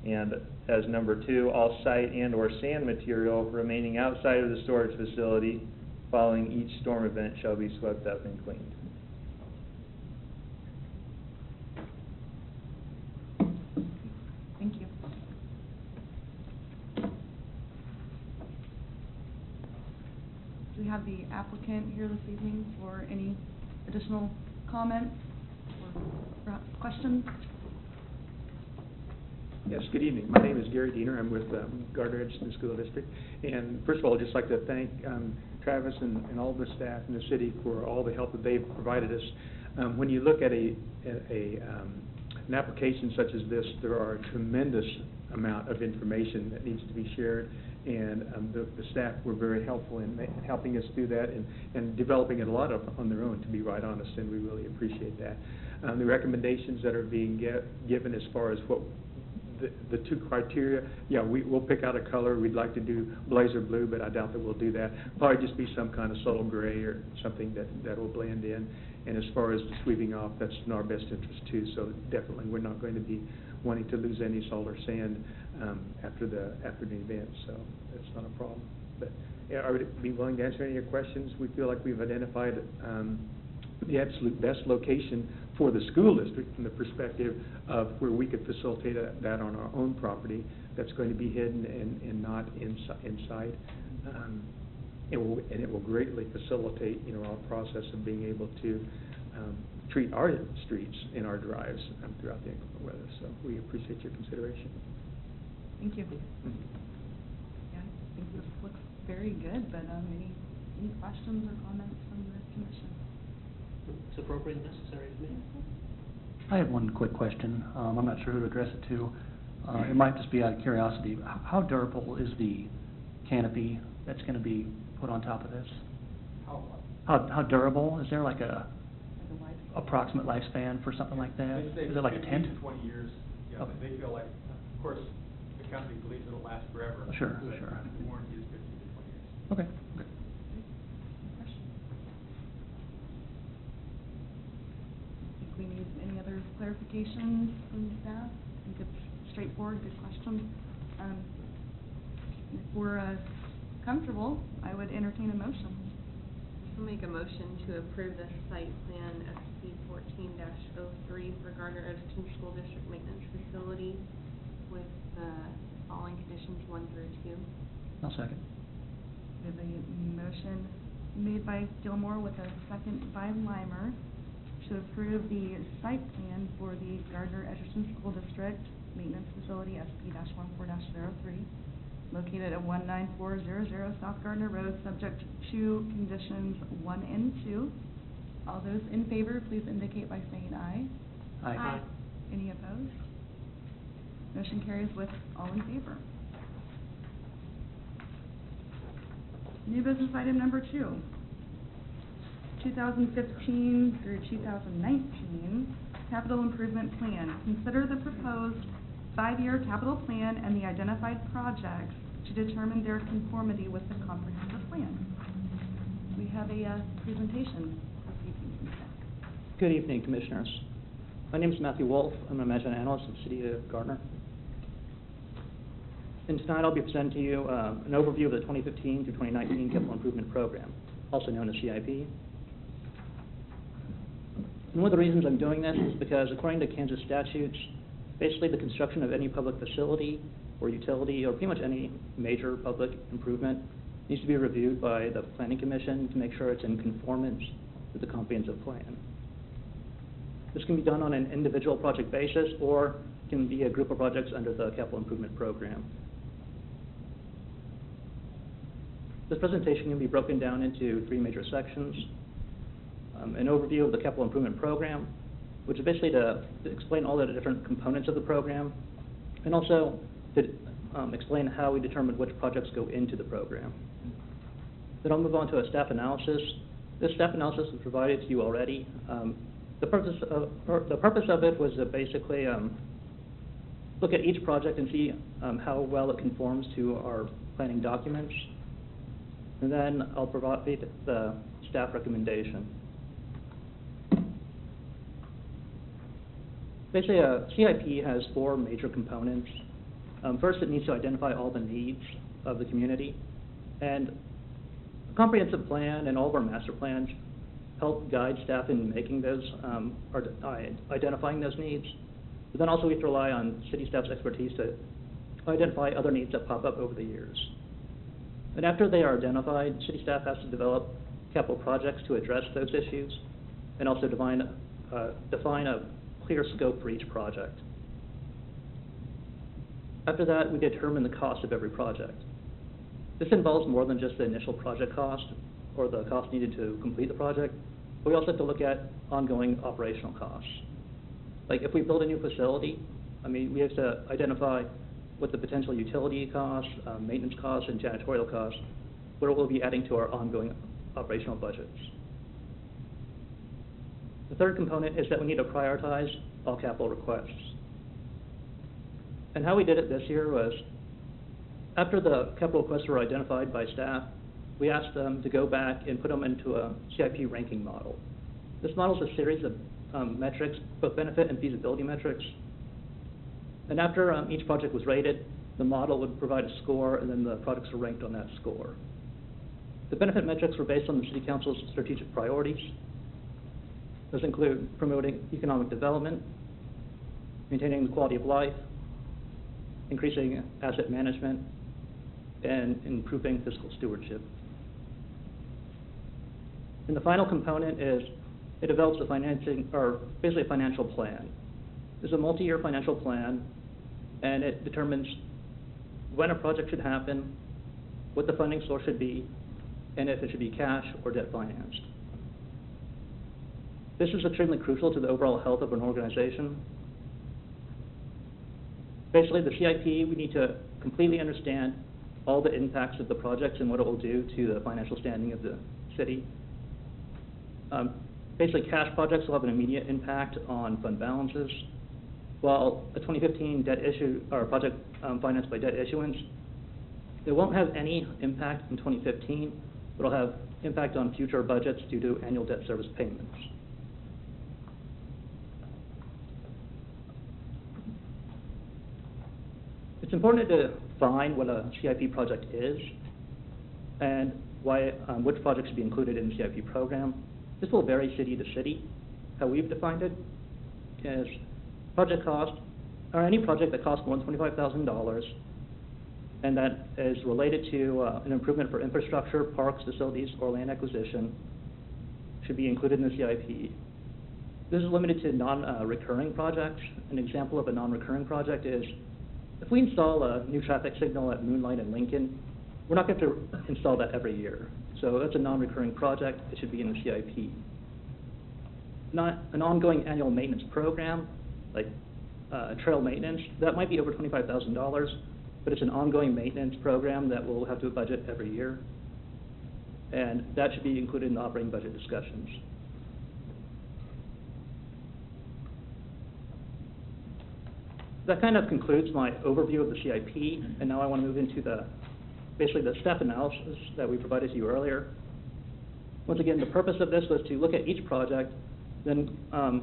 And as number 2, all site and or sand material remaining outside of the storage facility following each storm event shall be swept up and cleaned. Thank you. Do we have the applicant here this evening for any additional comments or perhaps questions? Yes, good evening. My name is Gary Diener. I'm with Gardner-Edgerton School District. And first of all, I'd just like to thank Travis and all the staff in the city for all the help that they've provided us. When you look at an application such as this, there are a tremendous amount of information that needs to be shared, and the staff were very helpful in helping us do that and developing it a lot on their own, to be right honest, and we really appreciate that. The recommendations that are being given as far as what the 2 criteria, yeah, we'll pick out a color. We'd like to do blazer blue, but I doubt that we'll do that. Probably just be some kind of subtle gray or something that will blend in. And as far as the sweeping off, that's in our best interest too. So definitely, we're not going to be wanting to lose any salt or sand after the event. So that's not a problem. But yeah, I would be willing to answer any of your questions. We feel like we've identified the absolute best location for the school district from the perspective of where we could facilitate that on our own property that's going to be hidden and not inside. And it will greatly facilitate, our process of being able to treat our streets and our drives throughout the inclement weather. So we appreciate your consideration. Thank you. Yeah, I think this looks very good, but any questions or comments from the commission? It's appropriate and necessary to me. I have one quick question. I'm not sure who to address it to. It might just be out of curiosity. How durable is the canopy that's going to be put on top of this? How durable? Is there like a approximate lifespan for something like that? Is it like a tent? 15 to 20 years. Yeah, Okay. They feel like, of course, the company believes it'll last forever. Sure, but sure. The warranty is 15 to 20 years. Okay. Do we need any other clarifications from staff? I think it's straightforward, good question. If we're comfortable, I would entertain a motion. I'll make a motion to approve the site plan SC 14-03 for Gardner-Edgerton School District Maintenance Facility with following conditions 1 through 2. I'll second. We have a motion made by Gilmore with a second by Limer to approve the site plan for the Gardner-Edgerton School District Maintenance Facility SP-14-03 located at 19400 South Gardner Road, subject to conditions 1 and 2. All those in favor, please indicate by saying aye. Aye. Aye. Any opposed? Motion carries with all in favor. New business item number 2. 2015 through 2019 Capital Improvement Plan. Consider the proposed 5-year capital plan and the identified projects to determine their conformity with the comprehensive plan. We have a presentation this evening from staff. Good evening, Commissioners. My name is Matthew Wolf. I'm a management analyst with the City of Gardner. And tonight I'll be presenting to you an overview of the 2015 through 2019 Capital Improvement Program, also known as CIP. And one of the reasons I'm doing this is because according to Kansas statutes, basically the construction of any public facility or utility or pretty much any major public improvement needs to be reviewed by the Planning Commission to make sure it's in conformance with the comprehensive plan. This can be done on an individual project basis or can be a group of projects under the Capital Improvement Program. This presentation can be broken down into 3 major sections. An overview of the Capital Improvement Program, which is basically to explain all the different components of the program, and also to explain how we determine which projects go into the program. Then I'll move on to a staff analysis. This staff analysis was provided to you already. The purpose of it was to basically look at each project and see how well it conforms to our planning documents. And then I'll provide the staff recommendation. Basically, a CIP has 4 major components. First, it needs to identify all the needs of the community, and a comprehensive plan and all of our master plans help guide staff in making those, or identifying those needs. But then also we have to rely on city staff's expertise to identify other needs that pop up over the years. And after they are identified, city staff has to develop capital projects to address those issues and also define a clear scope for each project. After that, we determine the cost of every project. This involves more than just the initial project cost or the cost needed to complete the project, but we also have to look at ongoing operational costs. Like if we build a new facility, we have to identify what the potential utility costs, maintenance costs, and janitorial costs, what it will be adding to our ongoing operational budgets. The third component is that we need to prioritize all capital requests. And how we did it this year was, after the capital requests were identified by staff, we asked them to go back and put them into a CIP ranking model. This model is a series of metrics, both benefit and feasibility metrics. And after each project was rated, the model would provide a score, and then the projects were ranked on that score. The benefit metrics were based on the City Council's strategic priorities. Those include promoting economic development, maintaining the quality of life, increasing asset management, and improving fiscal stewardship. And the final component is it develops a financing, or basically a financial plan. There's a multi-year financial plan, and it determines when a project should happen, what the funding source should be, and if it should be cash or debt financed. This is extremely crucial to the overall health of an organization. Basically, the CIP, we need to completely understand all the impacts of the projects and what it will do to the financial standing of the city. Basically, cash projects will have an immediate impact on fund balances, while a 2015 debt issue, or project financed by debt issuance, it won't have any impact in 2015, but it'll have impact on future budgets due to annual debt service payments. It's important to define what a CIP project is and why, which projects should be included in the CIP program. This will vary city to city. How we've defined it is project cost, or any project that costs more than $25,000 and that is related to an improvement for infrastructure, parks, facilities, or land acquisition should be included in the CIP. This is limited to non-recurring projects. An example of a non-recurring project is if we install a new traffic signal at Moonlight and Lincoln, we're not going to install that every year. So that's a non-recurring project. It should be in the CIP. Not an ongoing annual maintenance program, like trail maintenance, that might be over $25,000, but it's an ongoing maintenance program that we'll have to budget every year. And that should be included in the operating budget discussions. That kind of concludes my overview of the CIP, and now I want to move into basically the step analysis that we provided to you earlier. Once again, the purpose of this was to look at each project, then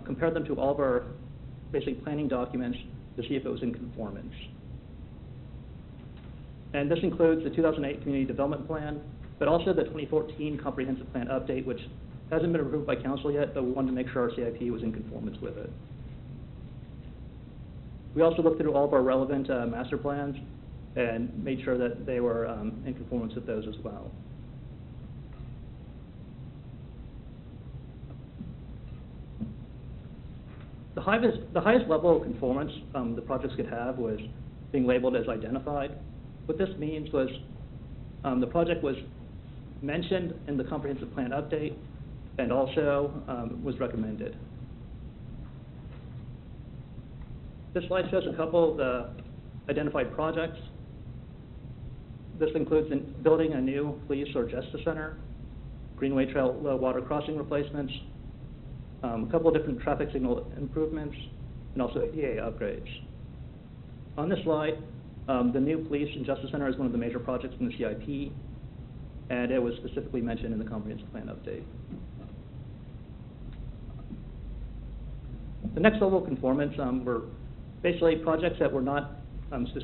compare them to all of our basically planning documents to see if it was in conformance. And this includes the 2008 Community Development Plan, but also the 2014 Comprehensive Plan Update, which hasn't been approved by Council yet, but we wanted to make sure our CIP was in conformance with it. We also looked through all of our relevant master plans and made sure that they were in conformance with those as well. The highest level of conformance the projects could have was being labeled as identified. What this means was the project was mentioned in the comprehensive plan update and also was recommended. This slide shows a couple of the identified projects. This includes building a new police or justice center, Greenway Trail low water crossing replacements, a couple of different traffic signal improvements, and also ADA upgrades. On this slide, the new police and justice center is one of the major projects in the CIP, and it was specifically mentioned in the comprehensive plan update. The next level of conformance were basically projects that were not specific